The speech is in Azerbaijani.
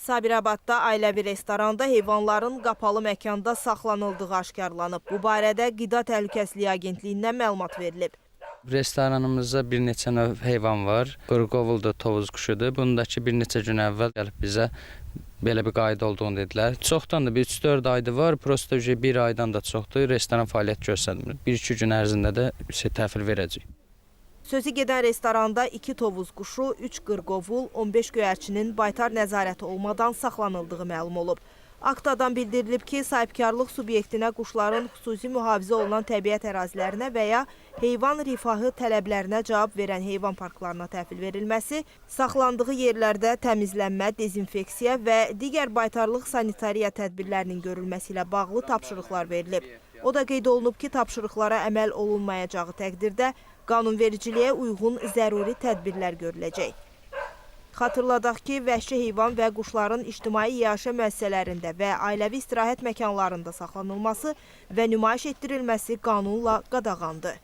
Sabirabadda ailəvi restoranda heyvanların qapalı məkanda saxlanıldığı aşkarlanıb. Bu barədə Qida Təhlükəsizliyi Agentliyindən məlumat verilib. Restoranımızda bir neçə növ heyvan var. Qırqovuldur, tovuz quşudur. Bundakı bir neçə gün əvvəl gəlib bizə belə bir qayda olduğunu dedilər. Çoxdandır, 3-4 aydır var. Prosta bir aydan da çoxdur. Restoran fəaliyyət göstərmir. 1-2 gün ərzində də təhvil verəcək. Sözü gedən restoranda 2 tovuz quşu, 3 qırqovul, 15 göyərçinin baytar nəzarəti olmadan saxlanıldığı məlum olub. Aktadan bildirilib ki, sahibkarlıq subyektinə quşların xüsusi mühafizə olunan təbiət ərazilərinə və ya heyvan rifahı tələblərinə cavab verən heyvan parklarına təhvil verilməsi, saxlandığı yerlərdə təmizlənmə, dezinfeksiya və digər baytarlıq sanitariya tədbirlərinin görülməsi ilə bağlı tapşırıqlar verilib. O da qeyd olunub ki, tapşırıqlara əməl olunmayacağı təqdirdə qanunvericiliyə uyğun zəruri tədbirlər görüləcək. Xatırladaq ki, vəhşi heyvan və quşların ictimai iaşə müəssisələrində və ailəvi istirahət məkanlarında saxlanılması və nümayiş etdirilməsi qanunla qadağandır.